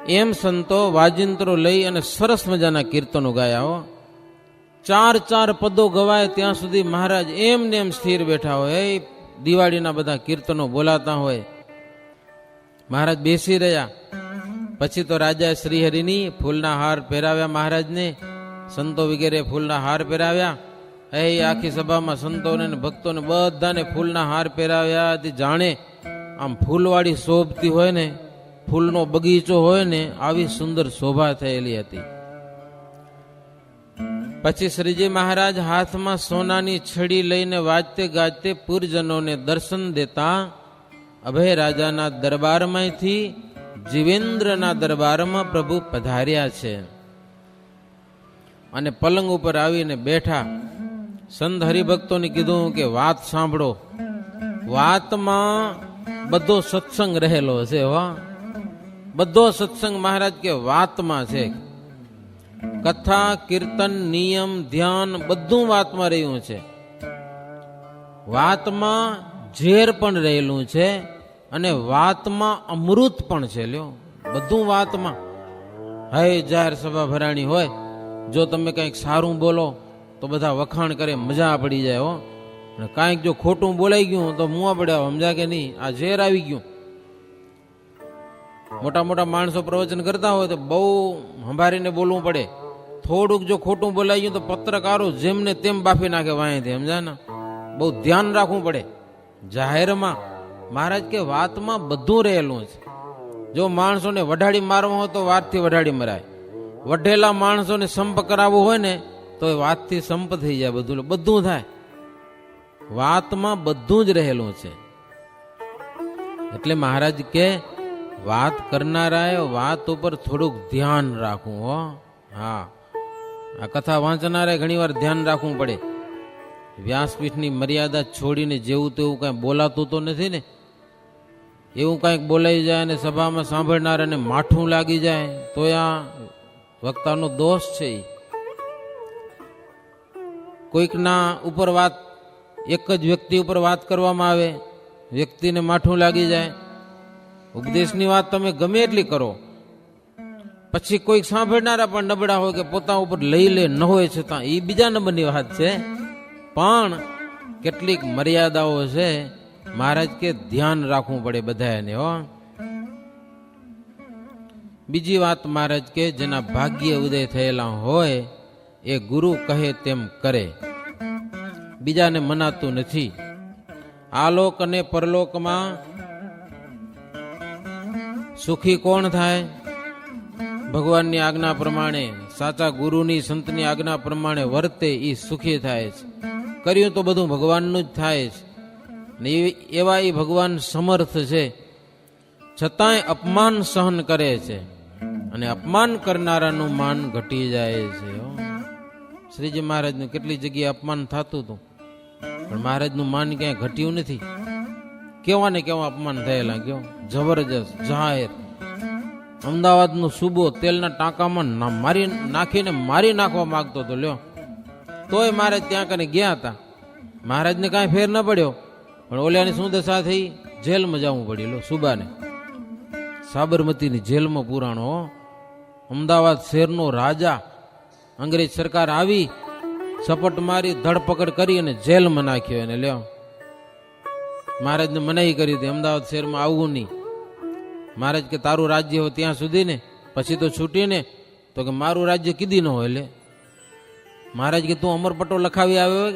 એમ સંતો વાજિંત્રો લઈ અને સરસ મજાના કીર્તનો ગાયા હો. 4 પદો ગવાય ત્યાં સુધી મહારાજ એમને એમ સ્થિર બેઠા હોય. દિવાળીના બધા કીર્તનો બોલાતા હોય. મહારાજ બેસી રહ્યા. પછી તો રાજા શ્રીહરિની ફૂલના હાર પહેરાવ્યા મહારાજને. સંતો વગેરે ફૂલના હાર પહેરાવ્યા. આખી સભામાં સંતોને ભક્તોને બધાને ફૂલના હાર પહેરાવ્યા. જાણે આમ ફૂલવાળી શોભતી હોય ને, ફૂલનો બગીચો હોય ને, આવી સુંદર શોભા થયેલી હતી. પછી શ્રીજી મહારાજ હાથમાં સોનાની છડી લઈને વાજતે ગાજતે પૂરજનોને દર્શન દેતા અભય રાજાના દરબારમાંથી જીવેન્દ્રના દરબારમાં પ્રભુ પધાર્યા છે. અને પલંગ ઉપર આવીને બેઠા. સંત હરિભક્તોને કીધું કે વાત સાંભળો. વાતમાં બધો સત્સંગ રહેલો છે. બધો સત્સંગ મહારાજ કે વાતમાં છે. કથા, કીર્તન, નિયમ, ધ્યાન બધું વાતમાં રહ્યું છે. વાતમાં ઝેર પણ રહેલું છે અને વાતમાં અમૃત પણ છે. લ્યો, બધું વાતમાં. જાહેર સભા ભરાણી હોય, જો તમે કંઈક સારું બોલો તો બધા વખાણ કરે, મજા પડી જાય હો. અને કાંઈક જો ખોટું બોલાઈ ગયું તો મુવા પડ્યા, સમજા કે નહીં, આ ઝેર આવી ગયું. મોટા મોટા માણસો પ્રવચન કરતા હોય તો બહુ સંભાળીને બોલવું પડે. થોડુંક જો ખોટું બોલાઈ ગયું તો પત્રકારો જેમને તેમ બાફી નાખે વાંયથી, સમજા ને. બહુ ધ્યાન રાખવું પડે. જાહેરમાં મહારાજ કે વાતમાં બધું રહેલું છે. જો માણસોને વઢાડી મારવા હોય તો વાતથી વઢાડી મરાય. વઢેલા માણસોને સંપ કરાવવો હોય ને તો એ વાતથી સંપ થઈ જાય. બધું થાય. વાતમાં બધું જ રહેલું છે. એટલે મહારાજ કે વાત કરનારાએ વાત ઉપર થોડુંક ધ્યાન રાખવું. આ કથા વાંચનારાએ ઘણી વાર ધ્યાન રાખવું પડે. વ્યાસપીઠની મર્યાદા છોડીને જેવું તેવું કઈ બોલાતું તો નથી ને. એવું કંઈક બોલાઈ જાય અને સભામાં સાંભળનારાને માઠું લાગી જાય તો આ વક્તાનો દોષ છે. કોઈકના ઉપર વાત, એક જ વ્યક્તિ ઉપર વાત કરવામાં આવે, વ્યક્તિને માઠું લાગી જાય. ઉપદેશની વાત તમે ગમે એટલી કરો, પછી કોઈક સાંભળનારા પણ નબળા હોય કે પોતા ઉપર લઈ લે ન હોય છતાં, એ બીજા નંબરની વાત છે. પણ કેટલીક મર્યાદાઓ છે. મહારાજ કે ધ્યાન રાખવું પડે બધાને. બીજી વાત મહારાજ કે જેના ભાગ્ય ઉદય થયેલા હોય એ ગુરુ કહે તેમ કરે. બીજાને મનાતું નથી. આલોક અને પરલોકમાં સુખી કોણ થાય? ભગવાનની આજ્ઞા પ્રમાણે, સાચા ગુરુની સંતની આજ્ઞા પ્રમાણે વર્તે એ સુખી થાય છે. કર્યું તો બધું ભગવાનનું જ થાય છે. ને એવા એ ભગવાન સમર્થ છે, છતાંય અપમાન સહન કરે છે અને અપમાન કરનારાનું માન ઘટી જાય છે. શ્રીજી મહારાજનું કેટલી જગ્યાએ અપમાન થતું હતું, પણ મહારાજનું માન ક્યાંય ઘટ્યું નથી. કેવા ને કેવા અપમાન થયેલા, કેવો જબરજસ્ત જાહેર. અમદાવાદનો સૂબો તેલના ટાંકામાં નાખીને મારી નાખવા માંગતો હતો. લ્યો, તોય મહારાજ ત્યાં કને ગયા હતા. મહારાજને કાંઈ ફેર ન પડ્યો, પણ ઓલિયાની શું દશા થઈ? જેલમાં જવું પડ્યું. લો, સુબાને સાબરમતીની જેલમાં પુરાણો. અમદાવાદ શહેરનો રાજા, અંગ્રેજ સરકાર આવી, સપટ મારી, ધરપકડ કરી અને જેલમાં નાખ્યો એને. લ્યો, મહારાજને મનાઈ કરી હતી અમદાવાદ શહેરમાં આવવું નહીં. મહારાજ કે તારું રાજ્ય હોય ત્યાં સુધી ને, પછી તો છૂટીને. તો કે મારું રાજ્ય કીધી ન હોય. લે, મહારાજ કે તું અમરપટ્ટો લખાવી આવ્યો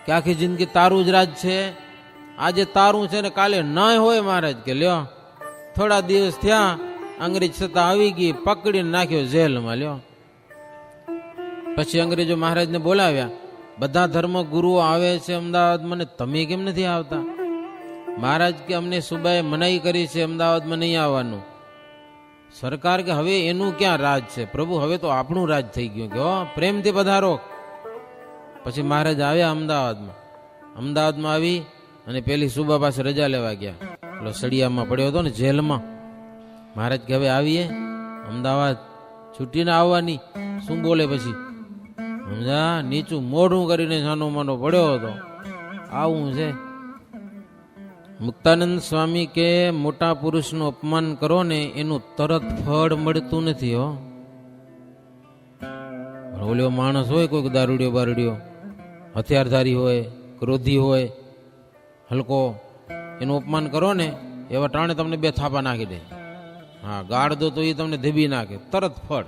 કે આખી જિંદગી તારું જ રાજ છે? આજે તારું છે ને કાલે ન હોય. મહારાજ કે લ્યો, થોડા દિવસ થયા, અંગ્રેજ સત્તા આવી ગઈ, પકડીને નાખ્યો જેલમાં. લ્યો, પછી અંગ્રેજો મહારાજને બોલાવ્યા. બધા ધર્મ ગુરુઓ આવે છે અમદાવાદમાં, ને તમે કેમ નથી આવતા? મહારાજ કે અમને સુબાએ મનાઈ કરી છે અમદાવાદમાં નહીં આવવાનું. સરકાર કે હવે એનું ક્યાં રાજ છે પ્રભુ, હવે તો આપણું રાજ થઈ ગયું. કે પ્રેમથી પધારો. પછી મહારાજ આવ્યા અમદાવાદમાં. અમદાવાદમાં આવી અને પેલી સુબા પાસે રજા લેવા ગયા. પેલો સળિયામાં પડ્યો હતો ને જેલમાં. મહારાજ કે હવે આવીએ અમદાવાદ, છૂટીને આવવાની. શું બોલે પછી? સમજા, નીચું મોઢું કરીને સાનો માનો પડ્યો હતો. આવું છે. મુક્તાનંદ સ્વામી કે મોટા પુરુષનું અપમાન કરો ને એનું તરત ફળ મળતું નથી હો. ઓલો માણસ હોય કોઈક દારૂડિયો બારૂડિયો, હથિયારધારી હોય, ક્રોધી હોય, હલકો, એનું અપમાન કરો ને એવા ટાણે તમને બે થાપા નાખી દે. હા, ગાળ દો તો એ તમને ધીબી નાખે, તરત ફળ.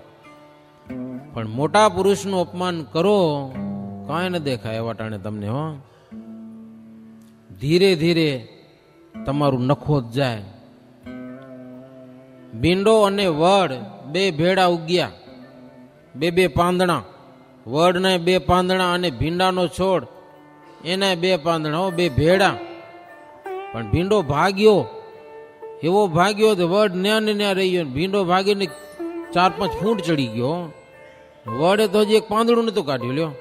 પણ મોટા પુરુષનું અપમાન કરો કાંઈ ન દેખાય એવા ટાણે તમને હો. ધીરે ધીરે તમારું નખો જ જાય. ભીંડો અને વડ બે ભેડા ઉગ્યા, બે પાંદડા, વડને બે પાંદડા અને ભીંડાનો છોડ એના બે પાંદડા, બે ભેડા. પણ ભીંડો ભાગ્યો, એવો ભાગ્યો તો વડ ન્યા ને ન્યા રહી ગયો. ભીંડો ભાગીને 4-5 ફૂટ ચડી ગયો. વડે તો હજી એક પાંદડું નતું કાઢ્યું લ્યો.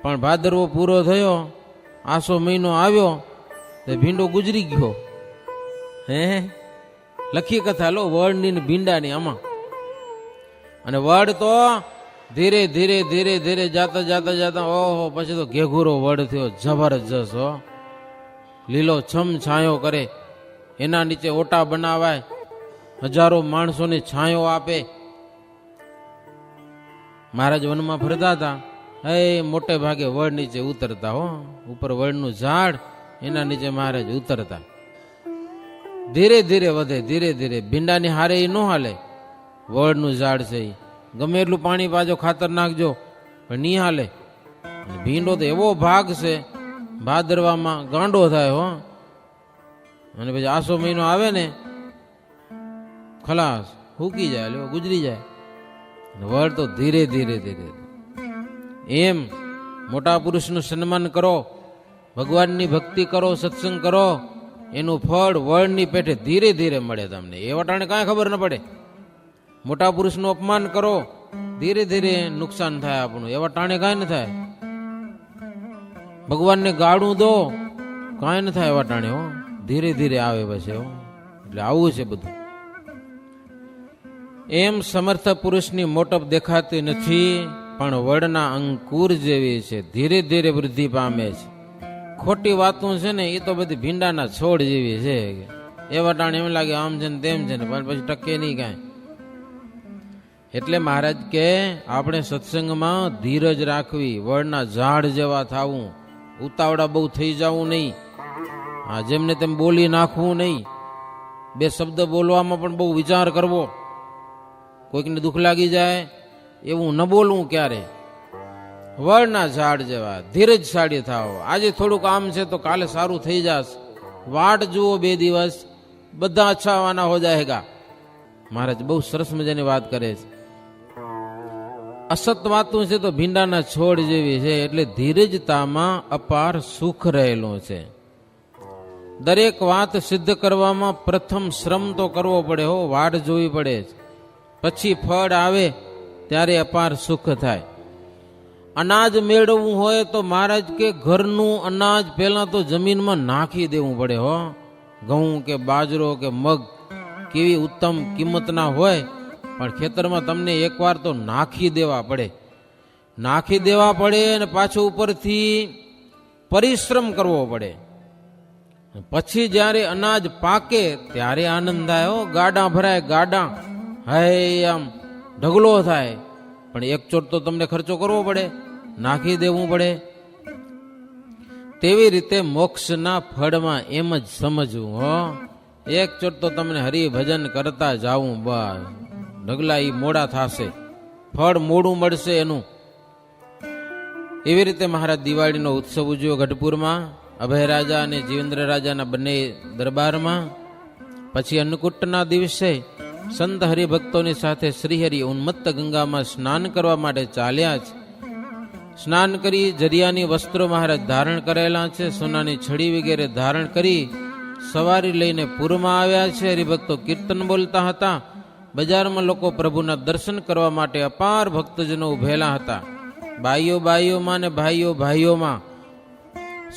પણ ભાદરવો પૂરો થયો, આસો મહિનો આવ્યો તો ભીંડો ગુજરી ગયો. હે લખી કથા લો વડની ને ભીંડાની આમાં. અને વડ તો ધીરે ધીરે ધીરે ધીરે જાતા જાતા જાતા ઓહો પછી તો ઘેઘુરો વડ થયો, જબરજસ્ત હો. લીલો છમ છાંયો કરે, એના નીચે ઓટા બનાવાય, હજારો માણસોને છાંયો આપે. મહારાજ વનમાં ફરતા હતા, હે મોટે ભાગે વડ નીચે ઉતરતા હો. ઉપર વડનું ઝાડ, એના નીચે મહારાજ ઉતરતા. ધીરે ધીરે વધે, ધીરે ધીરે. ભીંડાની હારે એ ન હાલે, વડનું ઝાડ છે એ ગમે એટલું પાણી પાજો, ખાતર નાખજો, પણ નહીં હાલે. ભીંડો તો એવો ભાગ છે, ભાદરવામાં ગાંડો થાય હો. અને પછી આસો મહિનો આવે ને ખલાસ, ફૂકી જાય, લ્યો ગુજરી જાય. વડ તો ધીરે ધીરે ધીરે. એમ મોટા પુરુષનું સન્માન કરો, ભગવાનની ભક્તિ કરો, સત્સંગ કરો, એનું ફળ વડની પેઠે ધીરે ધીરે મળે તમને. એ વટાણે કાંઈ ખબર ન પડે. મોટા પુરુષનું અપમાન કરો, ધીરે ધીરે નુકસાન થાય આપણું, એવા ટાણે કાંઈ ન થાય. ભગવાનને ગાળું દો, કાંઈ ન થાય એવા ટાણે હો. ધીરે ધીરે આવે પછી હો. એટલે આવું છે બધું. એમ સમર્થ પુરુષની મોટપ દેખાતી નથી, પણ વડના અંકુર જેવી છે, ધીરે ધીરે વૃદ્ધિ પામે છે. ખોટી વાતો છે ને એ તો બધી ભીંડાના છોડ જેવી છે. એવા ટાણે એમ લાગે આમ છે ને તેમ છે ને, પણ પછી ટકે નહીં કાંઈ. એટલે મહારાજ કે આપણે સત્સંગમાં ધીરજ રાખવી, વડના ઝાડ જેવા થવું, ઉતાવળા બહુ થઈ જવું નહીં. હા, જેમને તેમ બોલી નાખવું નહીં. બે શબ્દ બોલવામાં પણ બહુ વિચાર કરવો. કોઈકને દુઃખ લાગી જાય એવું ન બોલવું ક્યારે. વડના ઝાડ જેવા ધીરજશાળી થાવ. આજે થોડું કામ છે તો કાલે સારું થઈ જશે. વાટ જુઓ 2 દિવસ, બધા અચ્છા વાના હો જાયગા. મહારાજ બહુ સરસ મજાની વાત કરે છે. અસત વાતું છે તો ભીંડાના છોડ જેવી છે. એટલે ધીરજતામાં અપાર સુખ રહેલું છે. દરેક વાત સિદ્ધ કરવામાં પ્રથમ શ્રમ તો કરવો પડે હો, વાટ જોવી પડે. પછી ફળ આવે ત્યારે અપાર સુખ થાય. અનાજ મેળવવું હોય તો મહારાજ કે ઘરનું અનાજ પહેલા તો જમીનમાં નાખી દેવું પડે હો. ઘઉં કે બાજરો કે મગ કેવી ઉત્તમ કિંમતના હોય, પણ ખેતરમાં તમને એકવાર તો નાખી દેવા પડે. નાખી દેવા પડે અને પાછું ઉપરથી પરિશ્રમ કરવો પડે. પછી જ્યારે અનાજ પાકે ત્યારે આનંદ થાય હો. ગાડા ભરાય, ગાડા હાય આમ ઢગલો થાય. પણ એક ચોટ તો તમને ખર્ચો કરવો પડે, નાખી દેવું પડે. તેવી રીતે મોક્ષના ફળમાં એમ જ સમજવું હો. એક ચોટ તો તમને હરિભજન કરતા જાવું, બસ ઢગલા ઈ મોડા થશે, ફળ મોડું મળશે એનું. એવી રીતે મહારાજ દિવાળીનો ઉત્સવ ઉજવ્યો ગઢપુરમાં, અભય રાજા અને જીવેન્દ્ર રાજાના બંને દરબારમાં. પછી અન્નકૂટના દિવસે સંત હરિભક્તોની સાથે શ્રીહરિ ઉન્મત્ત ગંગામાં સ્નાન કરવા માટે ચાલ્યા છે. સ્નાન કરી જરિયાની વસ્ત્રો મહારાજ ધારણ કરેલા છે, સોનાની છડી વગેરે ધારણ કરી સવારી લઈને પૂરમાં આવ્યા છે. હરિભક્તો કીર્તન બોલતા હતા. બજારમાં લોકો પ્રભુના દર્શન કરવા માટે અપાર ભક્તજનો ઉભેલા હતા. બાઈઓ બાઈઓમાં ને ભાઈઓ ભાઈઓમાં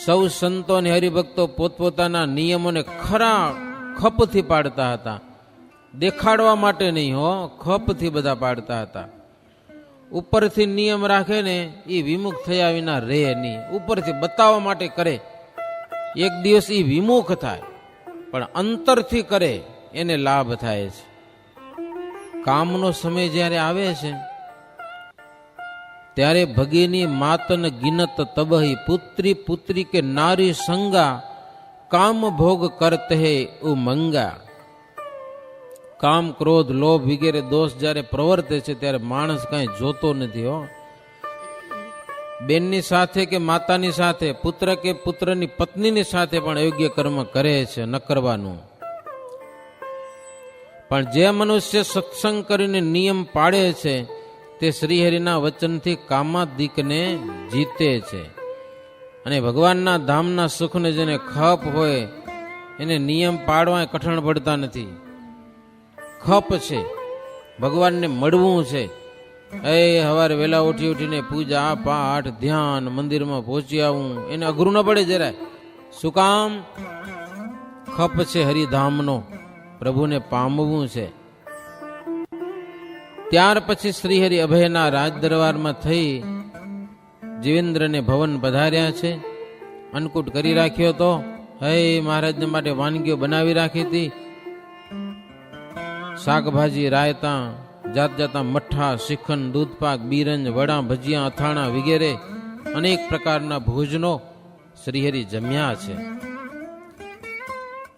સૌ સંતો અને હરિભક્તો પોતપોતાના નિયમોને ખરા ખપથી પાડતા હતા. દેખાડવા માટે નહીં હો, ખપથી બધા પાડતા હતા. ઉપરથી નિયમ રાખે ને એ વિમુખ થયા વિના રહે નહીં. ઉપરથી બતાવવા માટે કરે એક દિવસ એ વિમુખ થાય, પણ અંતરથી કરે એને લાભ થાય છે. કામનો સમય જ્યારે આવે છે ત્યારે ભગીની માતન ગિનત તબહી પુત્રી પુત્રી કે નારી સંગા કામ ભોગ કરતે હે ઉમંગા. કામ ક્રોધ લોભ વગેરે દોષ જ્યારે પ્રવર્તે છે ત્યારે માણસ કાંઈ જોતો નથી. હો, બેનની સાથે કે માતાની સાથે, પુત્ર કે પુત્રની પત્નીની સાથે પણ યોગ્ય કર્મ કરે છે, ન કરવાનું. પણ જે મનુષ્ય સત્સંગ કરીને નિયમ પાળે છે તે શ્રીહરિના વચનથી કામાદિકને જીતે છે. અને ભગવાનના ધામના સુખને જેને ખપ હોય એને નિયમ પાડવા કઠણ પડતા નથી. ખપ છે, ભગવાનને મળવું છે. સવારે વહેલા ઉઠીને પૂજા પાઠ ધ્યાન મંદિરમાં પહોંચી આવું એને અઘરું ન પડે જરાય. શું કામ? ખપ છે હરિધામનો, પ્રભુને પામવું છે. ત્યાર પછી શ્રીહરિ અભયના રાજ દરબારમાં થઈ જીવેન્દ્રને ભવન પધાર્યા છે. અન્નકૂટ કરી રાખ્યો તો. મહારાજને માટે વાનગીઓ બનાવી રાખી હતી. શાકભાજી, રાયતા, જાત જાતા મઠ્ઠા, શ્રીખંડ, દૂધપાક, બીરંજ, વડા, ભજીયા, અથાણા વગેરે અનેક પ્રકારના ભોજનો શ્રીહરિ જમ્યા છે.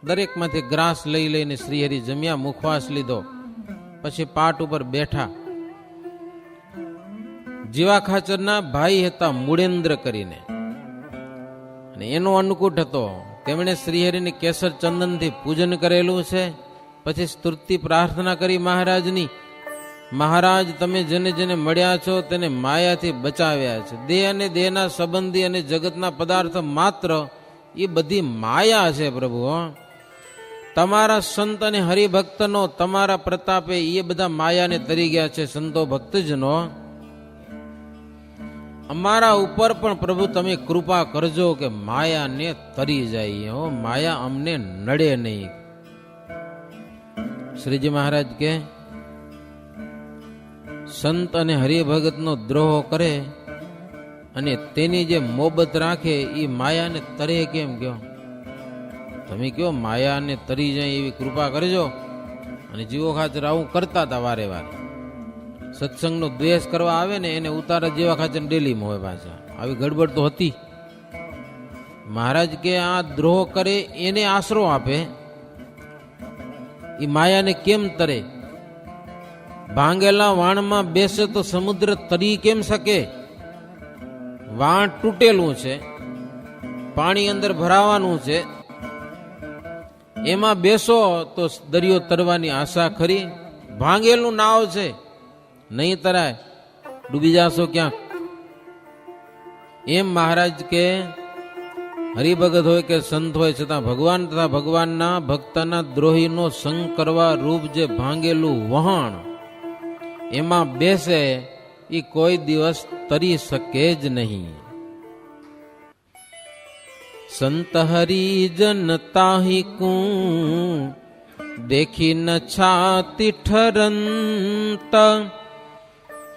દરેકમાંથી ગ્રાસ લઈને શ્રીહરિ જમ્યા, મુખવાસ લીધો, પછી પાટ ઉપર બેઠા. જીવા ખાચરના ભાઈ હતા મૂળેન્દ્ર કરીને, અને એનો અન્નકૂટ હતો. તેમણે શ્રીહરિને કેસર ચંદનથી પૂજન કરેલું છે. પછી સ્તુતિ પ્રાર્થના કરી મહારાજની. મહારાજ, તમે જેને જેને મળ્યા છો તેને માયાથી બચાવ્યા છે. દેહ અને દેહના સંબંધી અને જગતના પદાર્થ માત્ર એ બધી માયા છે પ્રભુ. તમારા સંત અને હરિભક્તનો તમારા પ્રતાપે એ બધા માયાને તરી ગયા છે. સંતો ભક્તજનો, અમારા ઉપર પણ પ્રભુ તમે કૃપા કરજો કે માયાને તરી જાય. માયા અમને નડે નહીં. શ્રીજી મહારાજ કે સંત અને હરિભગતનો દ્રોહ કરે અને તેની જે મોહબત રાખે એ માયાને તરે કેમ? કયો તમે કયો માયાને તરી જાય એવી કૃપા કરજો. અને જીવો ખાચર આવું કરતા હતા વારે વારે. સત્સંગનો દ્વેષ કરવા આવે ને એને ઉતારા જેવા ખાચર ડેલીમાં હોય પાછા. આવી ગડબડ તો હતી. મહારાજ કે આ દ્રોહ કરે એને આશરો આપે, એ માયાને કેમ તરે? ભાંગેલા વાણમાં બેસે તો સમુદ્ર તરી કેમ શકે? વાણ તૂટેલું છે, પાણી અંદર ભરાવાનું છે, એમાં બેસો તો દરિયો તરવાની આશા ખરી? ભાંગેલું નાવ છે, નહીં તરાય, ડૂબી જાશો ક્યાંક. એમ મહારાજ કે હરિભગત હોય કે સંત હોય છતાં ભગવાન તથા ભગવાનના ભક્તના દ્રોહીનો સંગ કરવા રૂપ જે ભાંગેલું વહાણ એમાં બેસે એ કોઈ દિવસ તરી શકે જ નહીં. સંત હરિજન તાહી કું દેખી ન છાતી ઠરંત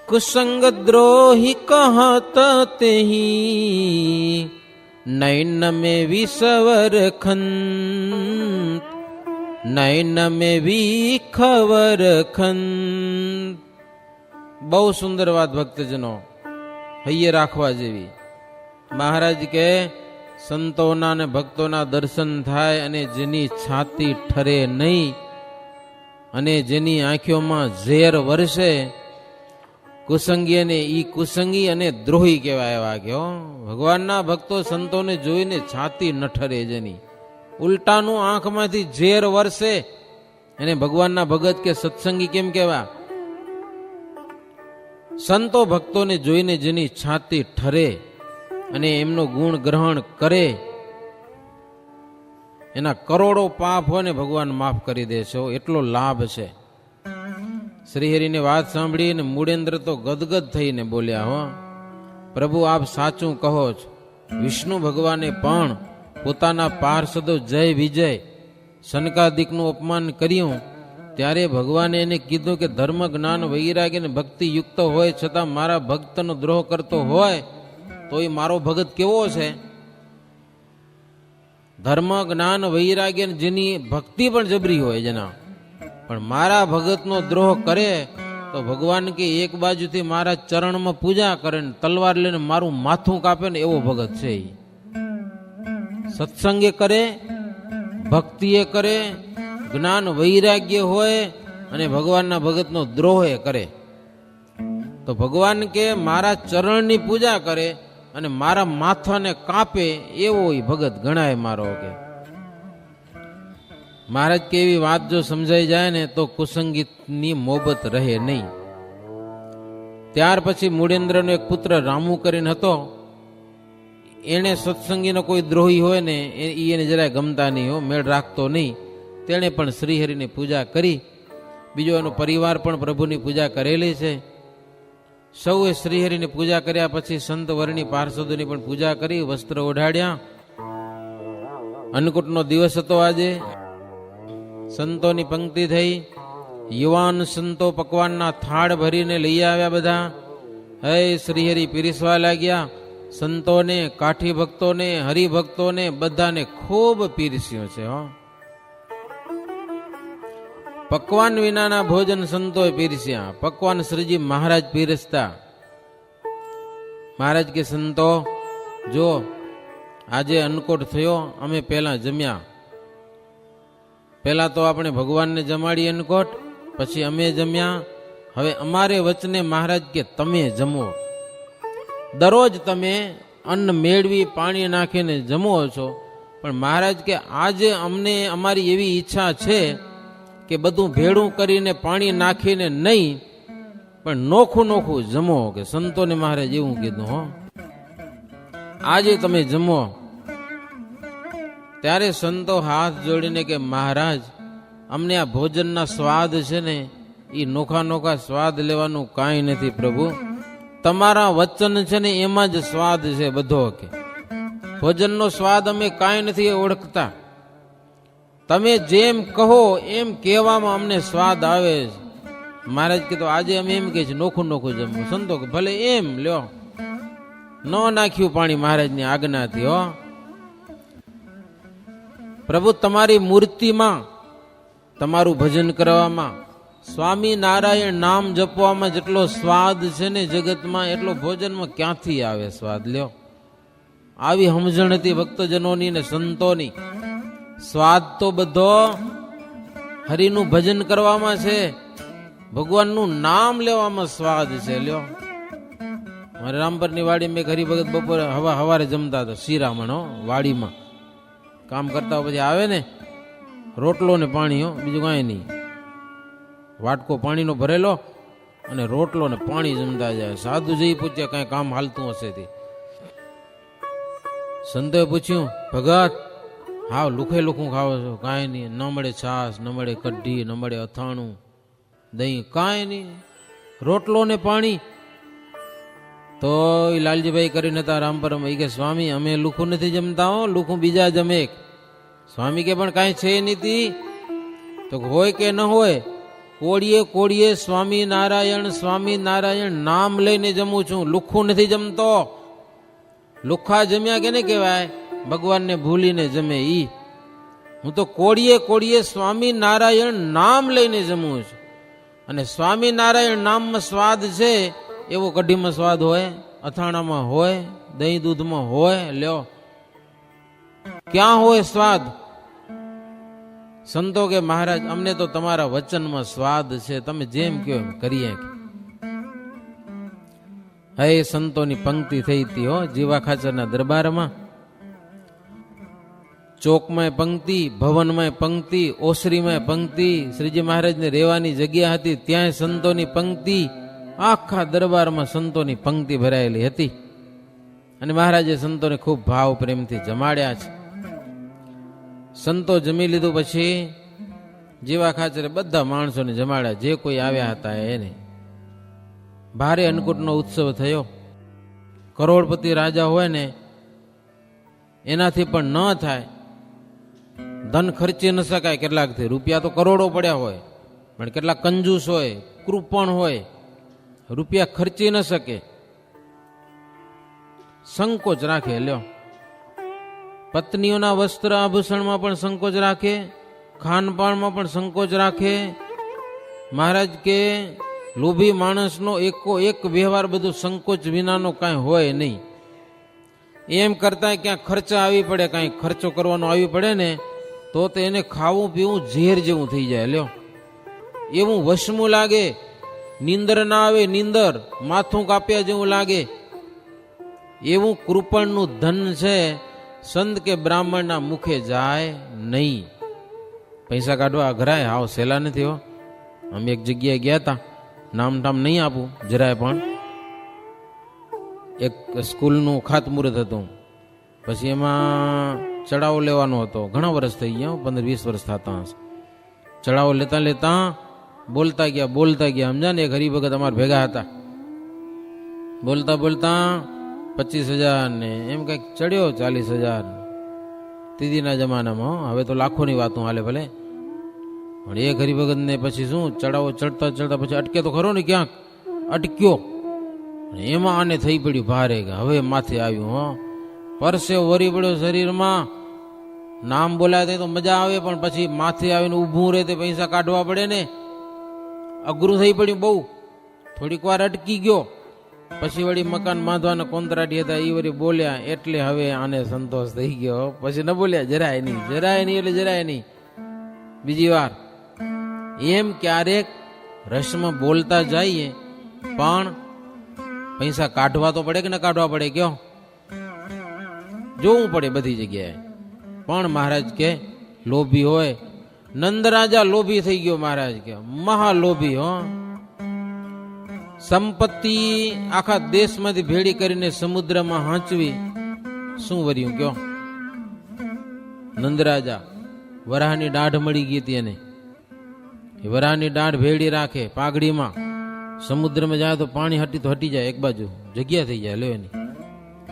કુસંગ દ્રોહી કહત તેહી નૈન में विसवर खंत नैन में विखवर खंत. બહુ સુંદર વાત ભક્તજનો, હૈયે રાખવા જેવી. મહારાજ કે સંતોના ને ભક્તોના દર્શન થાય અને જેની છાતી ઠરે નહીં અને જેની આંખોમાં ઝેર વરસે, કુસંગી અને ઈ કુસંગી અને દ્રોહી કહેવાય. એવા કે ભગવાનના ભક્તો સંતોને જોઈને છાતી ન ઠરે જેની, ઉલટાનું આંખમાંથી ઝેર વરસે એને ભગવાનના ભગત કે સત્સંગી કેમ કહેવા? સંતો ભક્તોને જોઈને જેની છાતી ઠરે અને એમનો ગુણ ગ્રહણ કરે એના કરોડો પાપ હોય ને ભગવાન માફ કરી દેશે. એટલો લાભ છે. શ્રીહરિની વાત સાંભળીને મૂળેન્દ્ર તો ગદગદ થઈને બોલ્યા, હો પ્રભુ આપ સાચું કહો છો. વિષ્ણુ ભગવાને પણ પોતાના પાર્ષદો જય વિજય સનકાદિકનું અપમાન કર્યું ત્યારે ભગવાને એને કીધું કે ધર્મ જ્ઞાન વૈરાગ્ય અને ભક્તિ યુક્ત હોય છતાં મારા ભક્તનો દ્રોહ કરતો હોય તો એ મારો ભગત કેવો છે? ધર્મ જ્ઞાન વૈરાગ્ય જેની ભક્તિ પણ જબરી હોય જેના, પણ મારા ભગતનો દ્રોહ કરે તો ભગવાન કે એક બાજુથી મારા ચરણમાં પૂજા કરે ને તલવાર લઈને મારું માથું કાપે ને એવો ભગત છે. સત્સંગે કરે, ભક્તિએ કરે, જ્ઞાન વૈરાગ્ય હોય અને ભગવાનના ભગતનો દ્રોહ કરે તો ભગવાન કે મારા ચરણની પૂજા કરે અને મારા માથાને કાપે એવો ભગત ગણાય મારો. કે મહારાજ કે એવી વાત જો સમજાઈ જાય ને તો કુસંગીતની મોહબત રહે નહીં. ત્યાર પછી મૂળેન્દ્રનો એક પુત્ર રામુ કરીને હતો, એને સત્સંગીનો કોઈ દ્રોહી હોય ને એને જરાય ગમતા નહીં હો, મેળ રાખતો નહીં. તેણે પણ શ્રીહરિની પૂજા કરી, બીજો એનો પરિવાર પણ પ્રભુની પૂજા કરેલી છે. સૌએ શ્રીહરિની પૂજા કર્યા પછી સંત વર્ણી પાર્ષદોની પણ પૂજા કરી, વસ્ત્ર ઓઢાડ્યા. અન્નકૂટનો દિવસ હતો આજે. સંતોની પંક્તિ થઈ. યુવાન સંતો પકવાનના થાળ ભરીને લઈ આવ્યા બધા. હે શ્રીહરિ પીરસવા લાગ્યા. સંતોને, કાઠી ભક્તોને, હરિભક્તોને બધાને ખૂબ પીરસ્યું છે. પકવાન વિનાના ભોજન સંતોએ પીરસ્યા. પકવાન શ્રીજી મહારાજ પીરસતા. મહારાજ કે સંતો જો આજે અન્નકોટ થયો, અમે પહેલા જમ્યા. પહેલા તો આપણે ભગવાનને જમાડી અન્નકોટ, પછી અમે જમ્યા. હવે અમારે વચને મહારાજ કે તમે જમો. દરરોજ તમે અન્ન મેળવી પાણી નાખીને જમો છો, પણ મહારાજ કે આજે અમને અમારી એવી ઈચ્છા છે કે બધું ભેળું કરીને પાણી નાખીને નહીં, પણ નોખું નોખું જમો. કે સંતોને મહારાજ એવું કીધું. આજે તમે જમો. ત્યારે સંતો હાથ જોડીને કે મહારાજ અમને આ ભોજનના સ્વાદ છે ને એ નોખા નોખા સ્વાદ લેવાનું કાંઈ નથી પ્રભુ, તમારા વચન છે ને એમાં જ સ્વાદ છે બધો. કે ભોજનનો સ્વાદ અમે કાંઈ નથી ઓળખતા, તમે જેમ કહો એમ કહેવામાં અમને સ્વાદ આવે છે. મહારાજ કીધું આજે અમે એમ કહે છે નોખું નોખું જમવું. સંતો કે ભલે એમ લ્યો. ન નાખ્યું પાણી મહારાજની આજ્ઞાથી. પ્રભુ તમારી મૂર્તિમાં, તમારું ભજન કરવામાં, સ્વામી નારાયણ નામ જપવામાં જેટલો સ્વાદ છે ને જગતમાં એટલો ભોજનમાં ક્યાંથી આવે સ્વાદ? લ્યો, આવી સમજણ હતી ભક્તજનોની ને સંતોની. સ્વાદ તો બધો હરિનું ભજન કરવામાં છે, ભગવાનનું નામ લેવામાં સ્વાદ છે. લ્યો, મારે રામપરની વાડી મેં હરિભગત બપોરે હવારે જમતા હતા શિરામણ વાડીમાં કામ કરતા પછી આવે ને રોટલો ને પાણી, બીજું કાંઈ નહીં. વાટકો પાણીનો ભરેલો અને રોટલો ને પાણી જમતા જાય. સાધુ જઈ પૂછ્યા કઈ કામ હાલતું હશે તે. સંતોએ પૂછ્યું ભગત હાવ લુખે લુખું ખાવો છો? કાંઈ નહીં, ન મળે છાશ, ન મળે કઢી, ન મળે અથાણું, દહીં, કાંઈ નહીં, રોટલો ને પાણી. તો એ લાલજીભાઈ કરીને હતા રામપરમ, એ કે સ્વામી અમે લુખું નથી જમતા હો, લુખું બીજા જમે. સ્વામી કે પણ કાંઈ છે નથી. તો હોય કે ન હોય, કોળીએ કોળીએ સ્વામી નારાયણ નામ લઈને જમું છું, લુખું નથી જમતો. લુખા જમ્યા કેને કહેવાય? ભગવાનને ભૂલીને જમે ઈ. હું તો કોળીએ કોળીએ સ્વામી નારાયણ નામ લઈને જમું છું. અને સ્વામી નારાયણ નામમાં સ્વાદ છે એવો કઢીમાં સ્વાદ હોય, અથાણામાં હોય, દહીં દૂધમાં હોય. લ્યો, ક્યાં હોય સ્વાદ? સંતો કે મહારાજ અમને તો તમારા વચનમાં સ્વાદ છે, તમે જેમ કહો એમ કરીએ. હે સંતોની પંક્તિ થઈ હતી જીવા ખાચરના દરબારમાં. ચોકમાં પંક્તિ, ભવનમાં પંક્તિ, ઓસરીમાં પંક્તિ, શ્રીજી મહારાજને રહેવાની જગ્યા હતી ત્યાં સંતોની પંક્તિ. આખા દરબારમાં સંતોની પંક્તિ ભરાયેલી હતી. અને મહારાજે સંતોને ખૂબ ભાવ પ્રેમથી જમાડ્યા છે. સંતો જમી લીધું પછી જીવા ખાચરે બધા માણસોને જમાડ્યા, જે કોઈ આવ્યા હતા એને. ભારે અન્નકૂટનો ઉત્સવ થયો. કરોડપતિ રાજા હોય ને એનાથી પણ ન થાય. ધન ખર્ચી ન શકાય કેટલાકથી, રૂપિયા તો કરોડો પડ્યા હોય, પણ કેટલાક કંજૂસ હોય, કૃપણ હોય, રૂપિયા ખર્ચી ન શકે, સંકોચ રાખે. લ્યો, પત્નીઓના વસ્ત્ર આભૂષણમાં પણ સંકોચ રાખે, ખાનપાનમાં પણ સંકોચ રાખે. મહારાજ કે લોભી માણસનો એકો એક વ્યવહાર બધું સંકોચ વિનાનો કાંઈ હોય નહીં. એમ કરતા ક્યાંક ખર્ચા આવી પડે, કાંઈ ખર્ચો કરવાનો આવી પડે ને તો એને ખાવું પીવું ઝેર જેવું થઈ જાય. લ્યો, એવું વશમું લાગે, નીંદર ના આવે, નીંદર માથું કાપ્યા જેવું લાગે. એવું કૃપણનું ધન છે, સંત કે બ્રાહ્મણના મુખે જાય નહીં. પૈસા કાઢવા અઘરાય, હાવ સહેલા નથી હો. અમે એક જગ્યાએ ગયા હતા, નામ ટામ નહીં આપું જરાય, પણ એક સ્કૂલનું ખાતમુહૂર્ત હતું. પછી એમાં ચડાવો લેવાનો હતો. ઘણા વર્ષ થઈ ગયા, 15-20 વર્ષ થતા હશે. ચડાવો લેતા લેતા બોલતા ગયા સમજા ને. એક હરિભગત અમારા ભેગા હતા. બોલતા બોલતા 25,000 ને એમ કંઈક ચડ્યો, 40,000 દીદીના જમાનામાં. હવે તો લાખોની વાતું હાલે ભલે. પણ એક હરિભગત ને પછી શું, ચડાવો ચડતા ચડતા પછી અટકે તો ખરો ને, ક્યાંક અટક્યો. એમાં આને થઈ પડ્યું ભારે, હવે માથે આવ્યું. હો, પરસે વરી પડ્યો શરીરમાં. નામ બોલાય તો મજા આવે, પણ પછી માથે આવીને ઊભું રહે તે પૈસા કાઢવા પડે ને. અઘરું થઈ પડ્યું બહુ. થોડીક વાર અટકી ગયો. પછી વળી મકાન બાંધવાના કોન્ટ્રાક્ટ હતા, એ વળી બોલ્યા એટલે હવે આને સંતોષ થઈ ગયો. પછી ન બોલ્યા જરાય નહીં એટલે જરાય નહીં. બીજી વાર એમ ક્યારેક રસમાં બોલતા જઈએ, પણ પૈસા કાઢવા તો પડે કે ન કાઢવા પડે? કયો, જોવું પડે બધી જગ્યાએ. પણ મહારાજ કે લોભી હોય, નંદ રાજા લોભી થઈ ગયો. મહારાજ કે મહાલોભી. હો, સંપત્તિ આખા દેશમાંથી ભેળી કરીને સમુદ્રમાં હાંચવી. શું વર્યું કયો? નંદરાજા વરાહની દાઢ મળી ગઈ હતી એને. વરાહની દાઢ ભેળી રાખે પાઘડીમાં. સમુદ્રમાં જાય તો પાણી હટી તો હટી જાય, એક બાજુ જગ્યા થઈ જાય. લો, એની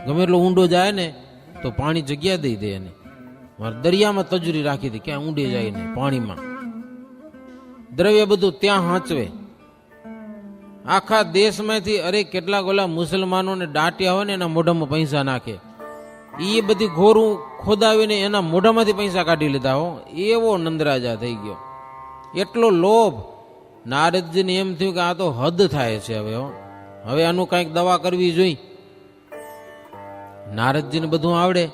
ગમે એટલો ઊંડો જાય ને તો પાણી જગ્યા દઈ દે એને. મારે દરિયામાં તજુરી રાખી હતી, ક્યાં ઊંડે જાય ને પાણીમાં. દ્રવ્ય બધું ત્યાં હાંચવે. આખા દેશમાંથી અરે કેટલાક ઓલા મુસલમાનોને દાટ્યા હોય ને એના મોઢામાં પૈસા નાખે. એ બધી ઘોરું ખોદાવીને એના મોઢામાંથી પૈસા કાઢી લીધા. હો, એવો નંદરાજા થઈ ગયો. એટલો લોભ. નારદજીને એમ થયું કે આ તો હદ થાય છે હવે. હવે આનું કંઈક દવા કરવી જોઈ. નારદજીને બધું આવડે.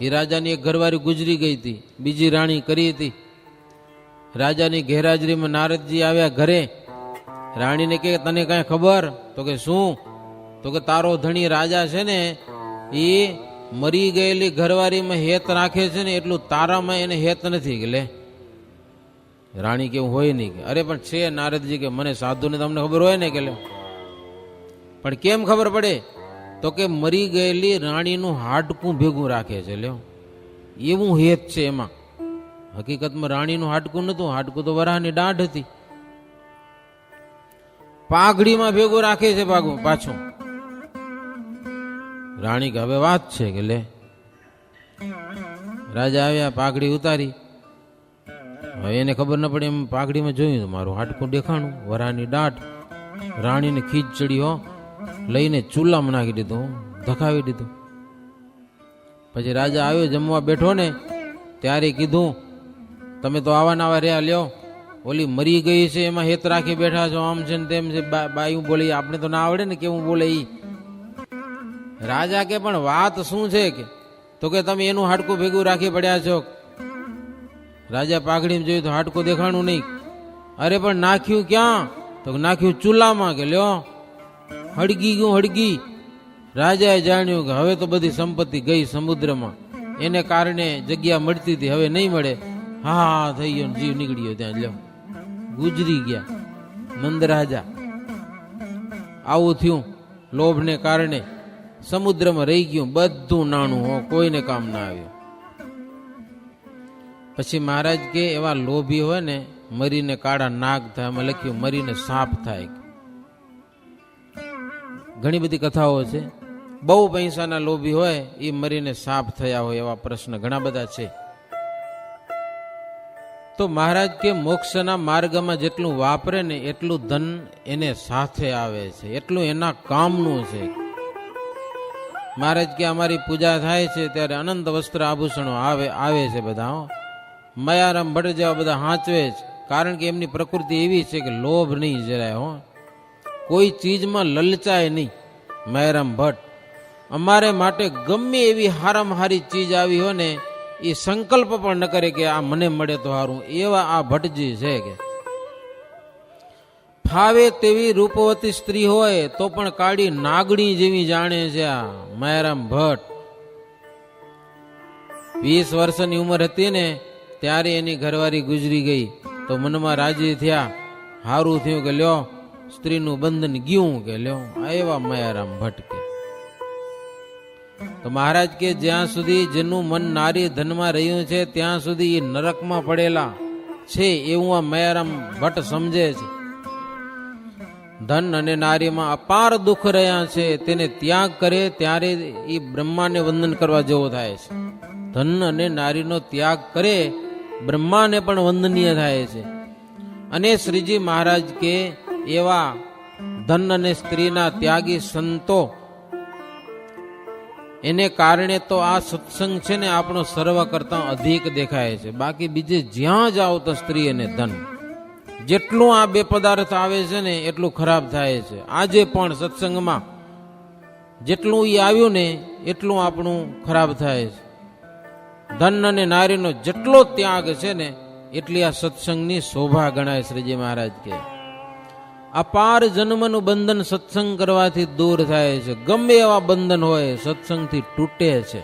એ રાજાની એક ઘરવાળી ગુજરી ગઈ હતી, બીજી રાણી કરી હતી. રાજાની ગેરહાજરીમાં નારદજી આવ્યા ઘરે. રાણીને કે તને કાંઈ ખબર? તો કે શું? તો કે તારો ધણી રાજા છે ને, એ મરી ગયેલી ઘરવાળીમાં હેત રાખે છે ને, એટલું તારામાં એને હેત નથી. કે લે. રાણી કેવું હોય નહીં. કે અરે પણ છે નારદજી. કે મને સાધુને તમને ખબર હોય ને. કે લે. પણ કેમ ખબર પડે? તો કે મરી ગયેલી રાણીનું હાડકું ભેગું રાખે છે. લ્યો, એવું હેત છે એમાં. હકીકતમાં રાણીનું હાડકું નતું, હાડકું તો વરાહની દાઢ હતી. પાઘડીમાં ભેગું રાખે છે પાછું. રાણી કે હવે વાત છે. કે લે. રાજા આવ્યા, પાઘડી ઉતારી. હવે એને ખબર ન પડે એમ પાઘડીમાં જોયું, મારું હાડકું દેખાણું, વરાહની દાઢ. રાણીને ખીજ ચડી. હો, લઈને ચૂલામાં નાખી દીધું, ધકાવી દીધું. પછી રાજા આવ્યો, જમવા બેઠો ને ત્યારે કીધું તમે તો આવા નાવા રહ્યા. લ્યો, ઓલી મરી ગઈ છે એમાં હેત રાખી બેઠા છો, આમ છે ને તેમ છે. બાયું બોલી, આપણે તો ના આવડે ને કેવું બોલે ઈ. રાજા કે પણ વાત શું છે? કે તો કે તમે એનું હાડકું ભેગું રાખી પડ્યા છો. રાજા પાઘડીમાં જોયું તો હાડકું દેખાણું નહીં. અરે પણ નાખ્યું ક્યાં? તો નાખ્યું ચૂલામાં. કે લ્યો, હળગી ગયું, હળગી. રાજાએ જાણ્યું કે હવે તો બધી સંપત્તિ ગઈ સમુદ્રમાં. એને કારણે જગ્યા મળતી હતી, હવે નહીં મળે. હા થઈ ગયો, જીવ નીકળ્યો ત્યાં. લ્યો, ગુજરી ગયા નંદરાજા. આવું થયું. લોભને કારણે સમુદ્રમાં રહી ગયું બધું નાણું. હો, કોઈને કામ ના આવ્યું. પછી મહારાજ કે એવા લોભી હોય ને મરીને કાળા નાગ થાય. એમાં લખ્યું મરીને સાપ થાય. ઘણી બધી કથાઓ છે. બહુ પૈસાના લોભી હોય એ મરીને સાપ થયા હોય એવા પ્રશ્ન ઘણા બધા છે. તો મહારાજ કે મોક્ષના માર્ગમાં જેટલું વાપરે ને એટલું ધન એને સાથે આવે છે, એટલું એના કામનું છે. મહારાજ કે અમારી પૂજા થાય છે ત્યારે અનંત વસ્ત્ર આભૂષણો આવે છે બધા હો. મયારામ ભટ્ટ જેવા બધા હાંચવે છે, કારણ કે એમની પ્રકૃતિ એવી છે કે લોભ નહીં જરાય હો, કોઈ ચીજમાં લલચાય નહીં. મયારામ ભટ્ટ અમારે માટે ગમે એવી હારામાં હારી ચીજ આવી હોય ને એ સંકલ્પ પણ ન કરે કે આ મને મળે તો સારું, એવા આ ભટ્ટજી છે કે ફાવે તેવી રૂપવતી સ્ત્રી હોય તો પણ કાળી નાગણી જેવી જાણે છે આ મયારામ ભટ્ટ. 20 વર્ષની ઉંમર હતી ને ત્યારે એની ઘરવાળી ગુજરી ગઈ તો મનમાં રાજી થયા, હારું થયું કે લ્યો સ્ત્રીનું બંધન ગયું કે લ્યો. એવા મયારામ ભટ્ટ કે તો મહારાજ કે જ્યાં સુધી જેનું મન નારી ધનમાં રહ્યું છે ત્યાં સુધી એ નરકમાં પડેલા છે એવું આ મયારામ ભટ્ટ સમજે છે. ધન અને નારીમાં અપાર દુઃખ રહ્યા છે તેને ત્યાગ કરે ત્યારે એ બ્રહ્માને વંદન કરવા જેવો થાય છે. ધન અને નારીનો ત્યાગ કરે બ્રહ્માને પણ વંદનીય થાય છે. અને શ્રીજી મહારાજ કે એવા ધન અને સ્ત્રીના ત્યાગી સંતો એને કારણે તો આ સત્સંગ છે ને આપણો સર્વ કરતા અધિક દેખાય છે. બાકી બીજે જ્યાં જાઓ તો સ્ત્રી અને ધન, જેટલું આ બે પદાર્થ આવે છે ને એટલું ખરાબ થાય છે. આજે પણ સત્સંગમાં જેટલું એ આવ્યું ને એટલું આપણું ખરાબ થાય છે. ધન અને નારીનો જેટલો ત્યાગ છે ને એટલી આ સત્સંગની શોભા ગણાય. શ્રીજી મહારાજ કે અપાર જન્મનું બંધન સત્સંગ કરવાથી દૂર થાય છે. ગમે એવા બંધન હોય સત્સંગથી તૂટે છે.